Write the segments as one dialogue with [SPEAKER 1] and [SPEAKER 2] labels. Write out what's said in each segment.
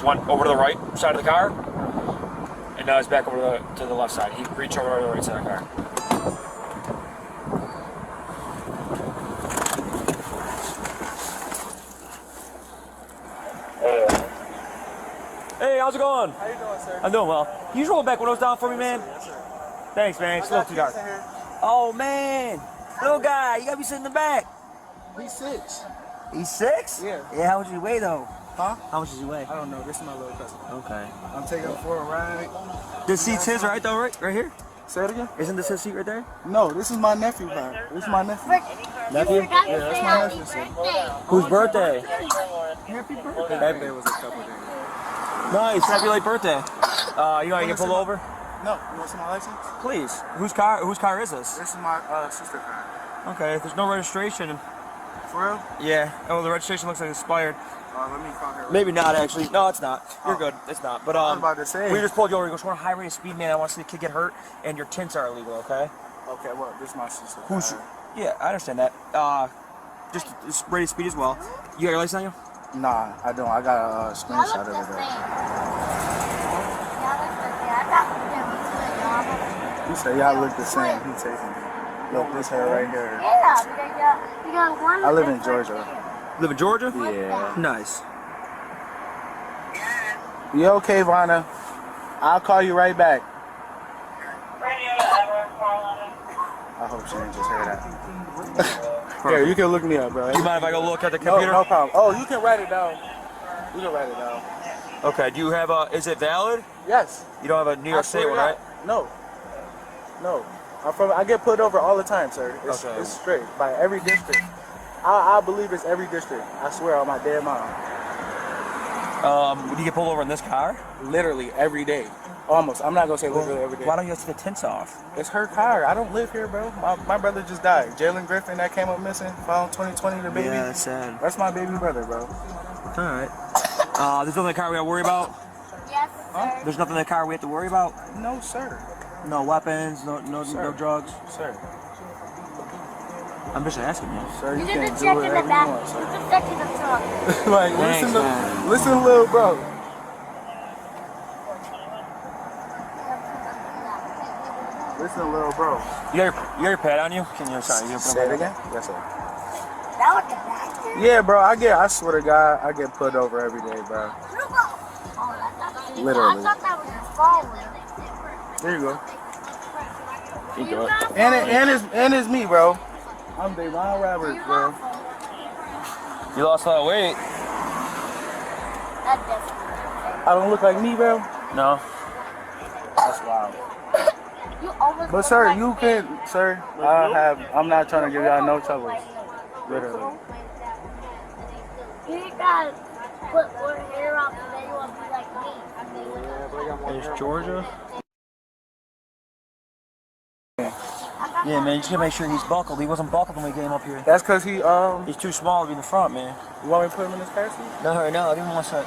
[SPEAKER 1] just went over to the right side of the car, and now he's back over to the left side. He reached over to the right side of the car. Hey, how's it going?
[SPEAKER 2] How you doing, sir?
[SPEAKER 1] I'm doing well. Can you just roll back windows down for me, man?
[SPEAKER 2] Yes, sir.
[SPEAKER 1] Thanks, man. It's a little too dark. Oh, man. Little guy, you gotta be sitting in the back.
[SPEAKER 2] He's 6.
[SPEAKER 1] He's 6?
[SPEAKER 2] Yeah.
[SPEAKER 1] Yeah, how much does he weigh, though?
[SPEAKER 2] Huh?
[SPEAKER 1] How much does he weigh?
[SPEAKER 2] I don't know. This is my little cousin.
[SPEAKER 1] Okay.
[SPEAKER 2] I'm taking him for a ride.
[SPEAKER 1] This seat's his, right, though, right here?
[SPEAKER 2] Say it again?
[SPEAKER 1] Isn't this his seat right there?
[SPEAKER 2] No, this is my nephew, man. This is my nephew.
[SPEAKER 1] Nephew?
[SPEAKER 2] Yeah, that's my nephew, sir.
[SPEAKER 1] Whose birthday?
[SPEAKER 2] Happy birthday. Happy birthday was a couple days ago.
[SPEAKER 1] Nice. Happy late birthday. You want to get pulled over?
[SPEAKER 2] No. You want to see my license?
[SPEAKER 1] Please. Whose car is this?
[SPEAKER 2] This is my sister car.
[SPEAKER 1] Okay, there's no registration.
[SPEAKER 2] For real?
[SPEAKER 1] Yeah. Oh, the registration looks like it's expired.
[SPEAKER 2] Let me call her.
[SPEAKER 1] Maybe not, actually. No, it's not. You're good. It's not. But
[SPEAKER 2] I was about to say.
[SPEAKER 1] we just pulled you over. You go, we're on a high rate of speed, man. I want to see the kid get hurt, and your tints are illegal, okay?
[SPEAKER 2] Okay, well, this is my sister.
[SPEAKER 1] Who's? Yeah, I understand that. Just rate of speed as well. You got your license on you?
[SPEAKER 2] Nah, I don't. I got a screenshot of it though. He said y'all look the same. He taking me. Look, this hair right here. I live in Georgia.
[SPEAKER 1] Live in Georgia?
[SPEAKER 2] Yeah.
[SPEAKER 1] Nice.
[SPEAKER 2] You okay, Vanna? I'll call you right back. I hope she didn't just hear that. Here, you can look me up, bro.
[SPEAKER 1] Do you mind if I go look at the computer?
[SPEAKER 2] No problem. Oh, you can write it down. You can write it down.
[SPEAKER 1] Okay, do you have is it valid?
[SPEAKER 2] Yes.
[SPEAKER 1] You don't have a New York State one, right?
[SPEAKER 2] No. No. I get put over all the time, sir.
[SPEAKER 1] Okay.
[SPEAKER 2] It's straight by every district. I believe it's every district. I swear on my damn mom.
[SPEAKER 1] Would you get pulled over in this car?
[SPEAKER 2] Literally every day. Almost. I'm not gonna say literally every day.
[SPEAKER 1] Why don't you take the tints off?
[SPEAKER 2] It's her car. I don't live here, bro. My brother just died. Jalen Griffin that came up missing, found 2020, the baby.
[SPEAKER 1] Yeah, that's sad.
[SPEAKER 2] That's my baby brother, bro.
[SPEAKER 1] Alright. There's nothing in the car we gotta worry about?
[SPEAKER 3] Yes, sir.
[SPEAKER 1] There's nothing in the car we have to worry about?
[SPEAKER 2] No, sir.
[SPEAKER 1] No weapons, no drugs?
[SPEAKER 2] Sir.
[SPEAKER 1] I'm just asking you.
[SPEAKER 2] Sir,
[SPEAKER 3] You
[SPEAKER 2] can
[SPEAKER 3] can
[SPEAKER 2] do
[SPEAKER 3] check in
[SPEAKER 2] whatever
[SPEAKER 3] the
[SPEAKER 2] you
[SPEAKER 3] back.
[SPEAKER 2] want,
[SPEAKER 3] You
[SPEAKER 2] sir.
[SPEAKER 3] can check in the trunk.
[SPEAKER 2] Like,
[SPEAKER 1] Thanks,
[SPEAKER 2] listen, little bro. Listen, little bro.
[SPEAKER 1] You got your pad on you? Can you, sorry, you
[SPEAKER 2] Say it again? Yes, sir.
[SPEAKER 3] That was the back.
[SPEAKER 2] Yeah, bro, I swear to God, I get put over every day, bro. Literally.
[SPEAKER 3] I thought that was your phone.
[SPEAKER 2] There you go.
[SPEAKER 1] You do it.
[SPEAKER 2] And it's me, bro. I'm Davon Roberts, bro.
[SPEAKER 1] You lost a lot of weight.
[SPEAKER 2] I don't look like me, bro.
[SPEAKER 1] No.
[SPEAKER 2] That's wild.
[SPEAKER 3] You almost
[SPEAKER 2] But sir, you can, sir. I'm not trying to give y'all no troubles. Literally.
[SPEAKER 3] You gotta put more hair on so then you won't be like me.
[SPEAKER 1] There's Georgia. Yeah, man, you just gotta make sure he's buckled. He wasn't buckled when we came up here.
[SPEAKER 2] That's cause
[SPEAKER 1] He's too small to be in the front, man.
[SPEAKER 2] you want me to put him in his car seat?
[SPEAKER 1] No, right now, give him 1 sec.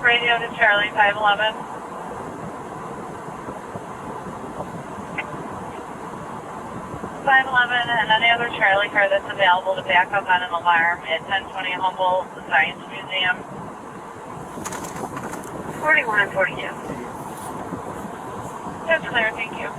[SPEAKER 4] Radio to Charlie 511. And any other Charlie car that's available to back up on an alarm at 1020 Humboldt Science Museum. 41 and 42. That's clear, thank you.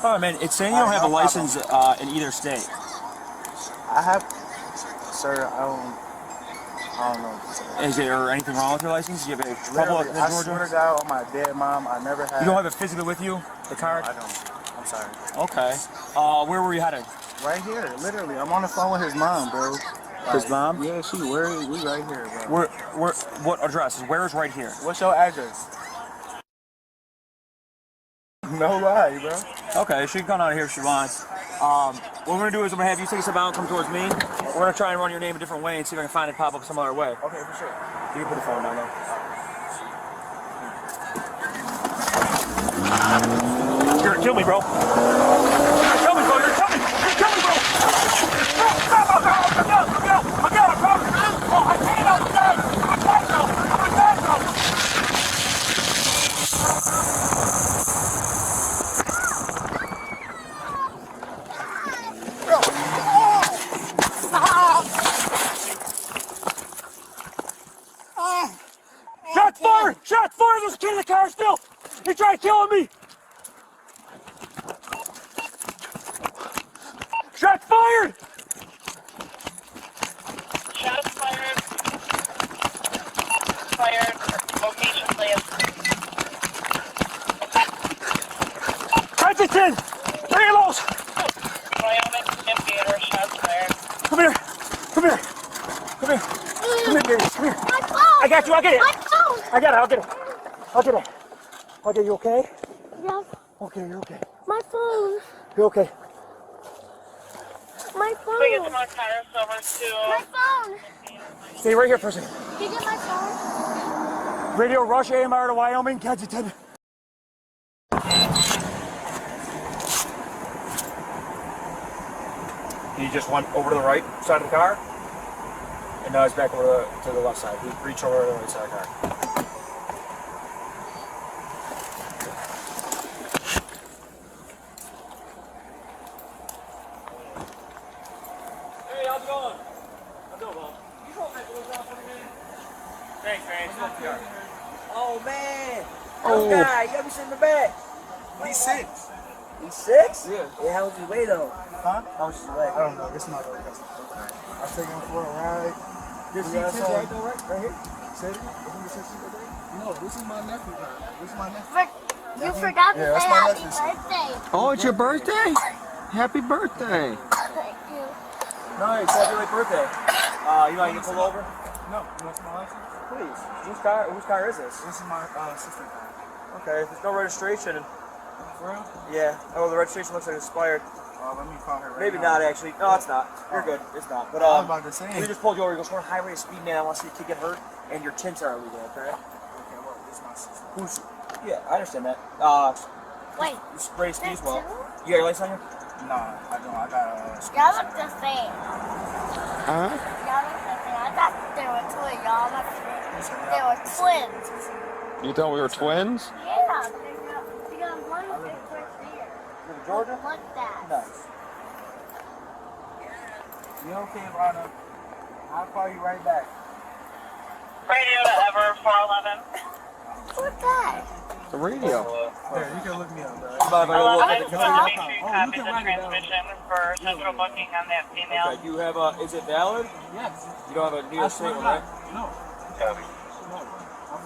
[SPEAKER 1] Oh man, it's saying you don't have a license in either state.
[SPEAKER 2] I have, sir. I don't know.
[SPEAKER 1] Is there anything wrong with your license? Do you have a trouble in
[SPEAKER 2] I
[SPEAKER 1] Georgia?
[SPEAKER 2] swear to God, on my dead mom, I never had.
[SPEAKER 1] You don't have it physically with you, the card?
[SPEAKER 2] I don't. I'm sorry.
[SPEAKER 1] Okay. Where were you headed?
[SPEAKER 2] Right here, literally. I'm on the phone with his mom, bro.
[SPEAKER 1] His mom?
[SPEAKER 2] Yeah, we right here, bro.
[SPEAKER 1] What address? Where's right here?
[SPEAKER 2] What's your address? No lie, bro.
[SPEAKER 1] Okay, she can come out here if she wants. What we're gonna do is I'm gonna have you take a step out and come towards me. We're gonna try and run your name a different way and see if I can find it pop up some other way.
[SPEAKER 2] Okay, for sure.
[SPEAKER 1] You can put the phone down though. You're gonna kill me, bro. You're gonna kill me, bro. You're gonna kill me. You're gonna kill me, bro. Shots fired! Shots fired! There's a kid in the car still! He tried killing me! Shots fired!
[SPEAKER 4] Shots fired. Fired. Location, please.
[SPEAKER 1] Huntington! Relos!
[SPEAKER 4] Wyoming theater. Shots fired.
[SPEAKER 1] Come here! Come here! Come here! Come here, baby! Come here!
[SPEAKER 3] My phone!
[SPEAKER 1] I got you! I'll get it!
[SPEAKER 3] My phone!
[SPEAKER 1] I got it! I'll get it! I'll get it! Okay, you okay?
[SPEAKER 3] Yes.
[SPEAKER 1] Okay, you're okay.
[SPEAKER 3] My phone.
[SPEAKER 1] You're okay.
[SPEAKER 3] My phone.
[SPEAKER 4] We get some more cars over
[SPEAKER 3] My
[SPEAKER 4] to.
[SPEAKER 3] phone.
[SPEAKER 1] Stay right here for a second.
[SPEAKER 3] Did you get my phone?
[SPEAKER 1] Radio Rush AMR to Wyoming, Kensington. He just went over to the right side of the car, and now he's back over to the left side. He reached over to the right side of the car. Hey, how's it going? I'm doing well. You go back over for me, man. Thanks, man. It's not PR.
[SPEAKER 5] Oh man!
[SPEAKER 1] Oh.
[SPEAKER 5] Guy, you got me sitting in the back.
[SPEAKER 2] He's 6.
[SPEAKER 5] He's 6?
[SPEAKER 2] Yeah.
[SPEAKER 5] Yeah, how was his weight though?
[SPEAKER 2] Huh?
[SPEAKER 5] How was his weight?
[SPEAKER 2] I don't know. It's not okay. I'll take him for a ride.
[SPEAKER 5] This
[SPEAKER 2] We got
[SPEAKER 5] is
[SPEAKER 2] some-
[SPEAKER 5] right there, right here?
[SPEAKER 2] Say it again? No, this is my nephew. This is my nephew.
[SPEAKER 3] You forgot to
[SPEAKER 2] Yeah,
[SPEAKER 3] say
[SPEAKER 2] that's my
[SPEAKER 3] happy
[SPEAKER 2] nephew.
[SPEAKER 3] birthday.
[SPEAKER 6] Oh, it's your birthday? Happy birthday.
[SPEAKER 3] Thank you.
[SPEAKER 1] Nice, happy late birthday. You want to pull over?
[SPEAKER 2] No, you want my license?
[SPEAKER 1] Please. Whose car is this?
[SPEAKER 2] This is my sister car.
[SPEAKER 1] Okay, there's no registration. And,
[SPEAKER 2] For real?
[SPEAKER 1] yeah, oh, the registration looks like it's expired.
[SPEAKER 2] Let me call her right
[SPEAKER 1] Maybe
[SPEAKER 2] now.
[SPEAKER 1] not, actually. No, it's not. You're good. It's not. But
[SPEAKER 2] I was about to say.
[SPEAKER 1] we just pulled you over. You go, we're on high rate of speed, man. I want to see a kid get hurt, and your tints are illegal, okay?
[SPEAKER 2] Okay, well, this is my sister.
[SPEAKER 1] Who's? Yeah, I understand that.
[SPEAKER 3] Wait.
[SPEAKER 1] You spray speed as well.
[SPEAKER 3] Two?
[SPEAKER 1] You got your license on you?
[SPEAKER 2] Nah, I don't. I got
[SPEAKER 3] Y'all look the same.
[SPEAKER 6] Huh?
[SPEAKER 3] Y'all look the same. I thought they were twins. Y'all look they were twins.
[SPEAKER 6] You thought we were twins?
[SPEAKER 3] Yeah. They got one big right there.
[SPEAKER 1] You're in Georgia?
[SPEAKER 3] Like that.
[SPEAKER 1] Nice.
[SPEAKER 2] You okay, Rana? I'll call you right back.
[SPEAKER 4] Radio to Ever 411.
[SPEAKER 3] What's that?
[SPEAKER 6] The radio.
[SPEAKER 2] There, you can look me up, bro.
[SPEAKER 1] Bye, bye, look at the
[SPEAKER 4] Just
[SPEAKER 1] computer.
[SPEAKER 4] make sure you copy the transmission for central booking on that female.
[SPEAKER 1] Okay, do you have a, is it valid?
[SPEAKER 2] Yes.
[SPEAKER 1] You don't have a New York State one, right?
[SPEAKER 2] No. No.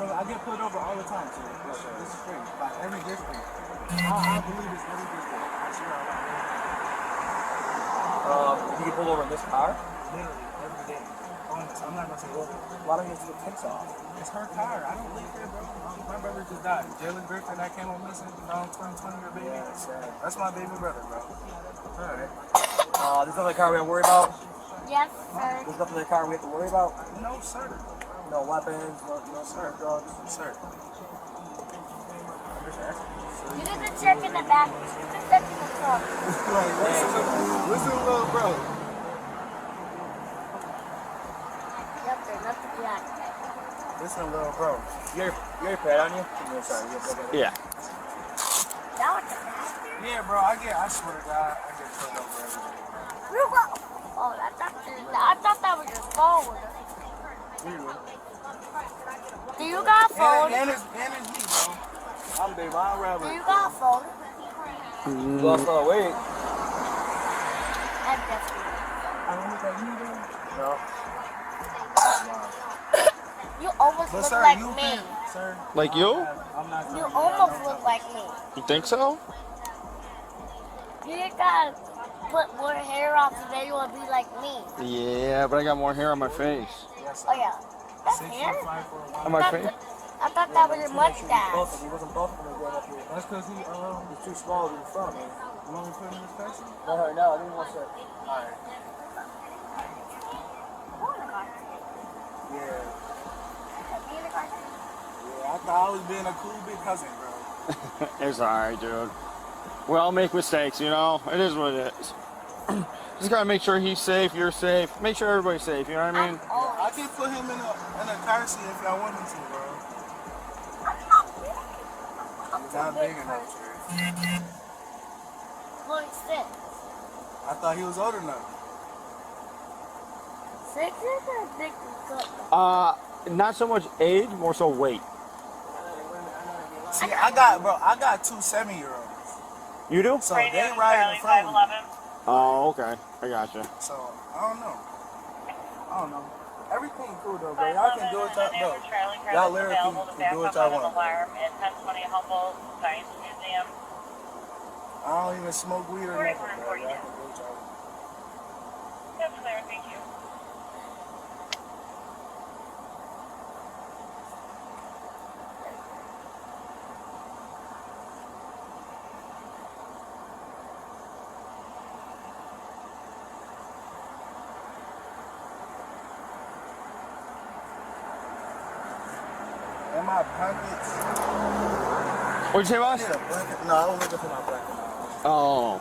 [SPEAKER 2] I get pulled over all the time, so this is free. By every district. I believe it's every district. I swear
[SPEAKER 1] You get pulled over in this car?
[SPEAKER 2] literally every day. Honest, I'm not gonna say over.
[SPEAKER 1] Why don't you get the tints off?
[SPEAKER 2] It's her car. I don't live there, bro. My brother just died. Jalen Griffin, that came on missing around 2020, your baby. That's my baby brother, bro. Alright.
[SPEAKER 1] There's nothing in the car we have to worry about?
[SPEAKER 3] Yes, sir.
[SPEAKER 1] There's nothing in the car we have to worry about?
[SPEAKER 2] No, sir.
[SPEAKER 5] No weapons, no smart drugs.
[SPEAKER 2] Sir.
[SPEAKER 3] You need to check in the back. You need to check in the front.
[SPEAKER 2] Like, listen, little bro.
[SPEAKER 3] Yep, there's nothing behind.
[SPEAKER 2] Listen, little bro.
[SPEAKER 1] You got your pad on you? I'm sorry.
[SPEAKER 6] Yeah.
[SPEAKER 3] That was the bastard.
[SPEAKER 2] Yeah, bro, I swear to God, I get pulled over every day, bro.
[SPEAKER 3] Oh, I thought that was your phone. Do you got a phone?
[SPEAKER 2] And it's me, bro. I'm big, my
[SPEAKER 3] Do
[SPEAKER 2] rapper.
[SPEAKER 3] you got a phone?
[SPEAKER 1] You lost all the weight.
[SPEAKER 3] I'm definitely.
[SPEAKER 1] No.
[SPEAKER 3] You almost
[SPEAKER 2] But
[SPEAKER 3] look
[SPEAKER 2] sir,
[SPEAKER 3] like
[SPEAKER 2] you
[SPEAKER 3] me.
[SPEAKER 2] can, sir.
[SPEAKER 6] Like you?
[SPEAKER 2] I'm not
[SPEAKER 3] You almost look like me.
[SPEAKER 6] You think so?
[SPEAKER 3] You just gotta put more hair off and then you wanna be like me.
[SPEAKER 6] Yeah, but I got more hair on my face.
[SPEAKER 3] Oh yeah. That's hair?
[SPEAKER 6] On my face?
[SPEAKER 3] I thought that was your mustache.
[SPEAKER 5] He wasn't buffing when he got up here.
[SPEAKER 2] That's because
[SPEAKER 5] He's too small to be front, man.
[SPEAKER 2] you want me to put him in his person?
[SPEAKER 5] No, I didn't want to.
[SPEAKER 2] Alright. Yeah. Yeah, I thought I was being a cool big cousin, bro.
[SPEAKER 6] It's alright, dude. We all make mistakes, you know? It is what it is. Just gotta make sure he's safe, you're safe. Make sure everybody's safe, you know what I mean?
[SPEAKER 2] I can put him in a car seat if y'all want me to, bro. He's not big enough, sir.
[SPEAKER 3] 26.
[SPEAKER 2] I thought he was old enough.
[SPEAKER 3] 6 is a big cut.
[SPEAKER 6] Not so much age, more so weight.
[SPEAKER 2] See, I got two 7-year-olds.
[SPEAKER 6] You do?
[SPEAKER 2] So they ride in front of me.
[SPEAKER 6] Oh, okay. I gotcha.
[SPEAKER 2] So, I don't know. Everything cool though, bro. Y'all can do what y'all do. Y'all literally can do what y'all want.
[SPEAKER 4] Alarm at 1020 Humboldt Science Museum.
[SPEAKER 2] I don't even smoke weed or nothing, bro. Y'all can do what y'all want.
[SPEAKER 4] That's clear, thank you.
[SPEAKER 2] In my pockets.
[SPEAKER 6] What'd you say, boss?
[SPEAKER 2] I need a blanket. No, I was looking for my blanket now.
[SPEAKER 6] Oh.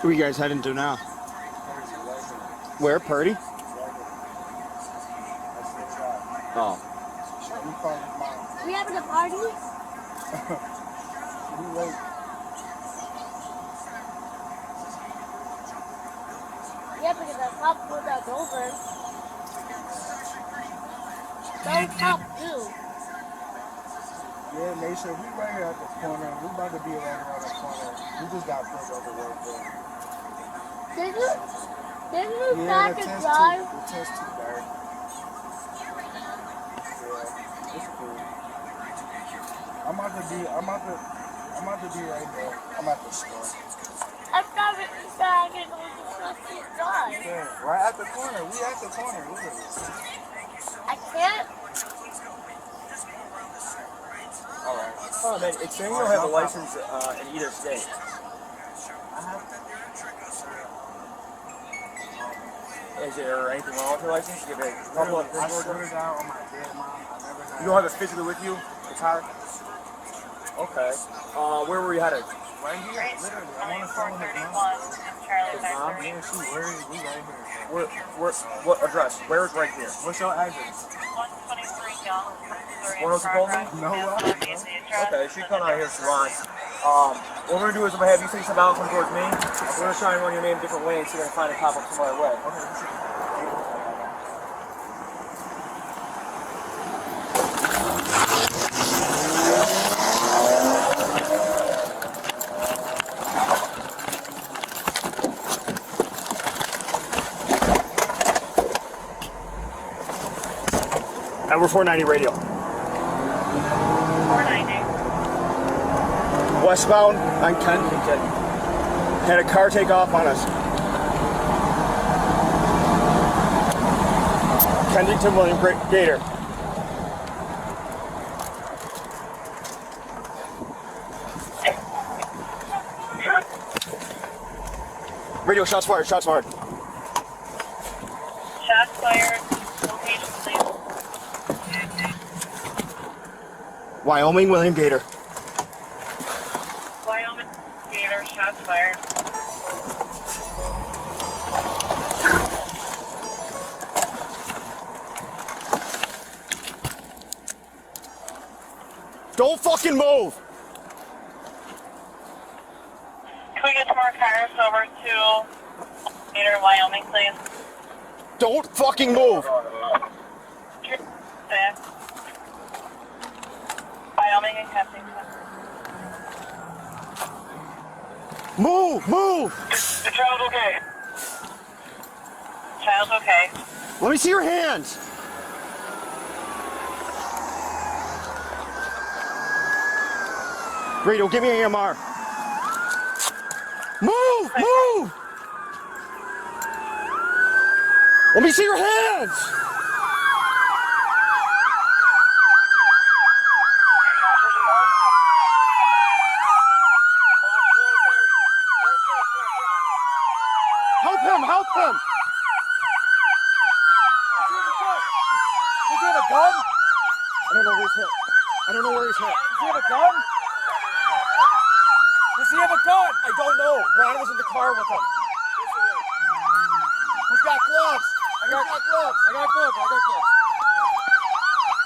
[SPEAKER 6] Where you guys heading to now? Where? Purdy? Oh.
[SPEAKER 2] You calling his mom.
[SPEAKER 3] We having a party?
[SPEAKER 2] You late.
[SPEAKER 3] Yeah, because the cop pulled us over. Those cops do.
[SPEAKER 2] Yeah, Nation, we right here at the corner. We about to be right around the corner. We just got pulled over real quick.
[SPEAKER 3] Didn't you
[SPEAKER 2] Yeah,
[SPEAKER 3] start
[SPEAKER 2] the
[SPEAKER 3] to
[SPEAKER 2] test
[SPEAKER 3] drive?
[SPEAKER 2] too dark. Yeah, it's cool. I'm about to be right there. I'm at the store.
[SPEAKER 3] I thought you said I could go to the drive.
[SPEAKER 2] Yeah, right at the corner. We at the corner, literally.
[SPEAKER 3] I can't.
[SPEAKER 2] Alright.
[SPEAKER 1] Oh man, it's saying you don't have a license in either state. Is there anything wrong with your license? You have a couple of
[SPEAKER 2] I swear to God on my dead mom, I never had.
[SPEAKER 1] You don't have it physically with you? The car? Okay. Where were you headed?
[SPEAKER 2] Right here, literally. I want to phone his mom.
[SPEAKER 4] 2431 Charlie
[SPEAKER 1] Mom?
[SPEAKER 2] Yeah, she worried. We right here.
[SPEAKER 1] What address? Where is right here?
[SPEAKER 2] What's your address?
[SPEAKER 4] 123 Young, Missouri
[SPEAKER 1] What else you called me?
[SPEAKER 2] No,
[SPEAKER 1] Okay, she come out here if she wants. What we're gonna do is I'm gonna have you take some out, come towards me. We're gonna try and run your name a different way and see if we can find a pop up some other way. Okay.
[SPEAKER 6] At we're 490 radio.
[SPEAKER 4] 490.
[SPEAKER 6] Westbound on Kensington. Had a car take off on us. Kensington William Gator. Radio, shots fired, shots fired.
[SPEAKER 4] Shots fired. Location, please.
[SPEAKER 6] Wyoming William Gator.
[SPEAKER 4] Wyoming Gator, shots fired.
[SPEAKER 6] Don't fucking move!
[SPEAKER 4] Can we get some more cars over to Gator, Wyoming, please?
[SPEAKER 6] Don't fucking move!
[SPEAKER 4] Back. Wyoming and Kensington.
[SPEAKER 6] Move! Move!
[SPEAKER 4] The child's okay. Child's okay.
[SPEAKER 6] Let me see your hands! Radio, give me an AMR. Move! Move! Let me see your hands! Help him! Help him!
[SPEAKER 1] Does he have a gun?
[SPEAKER 6] I don't know where he's hit. I don't know where he's hit.
[SPEAKER 1] Does he have a gun? Does he have a gun?
[SPEAKER 6] I don't know. Ron was in the car with him.
[SPEAKER 1] Who's got gloves? I got gloves. I got gloves. I got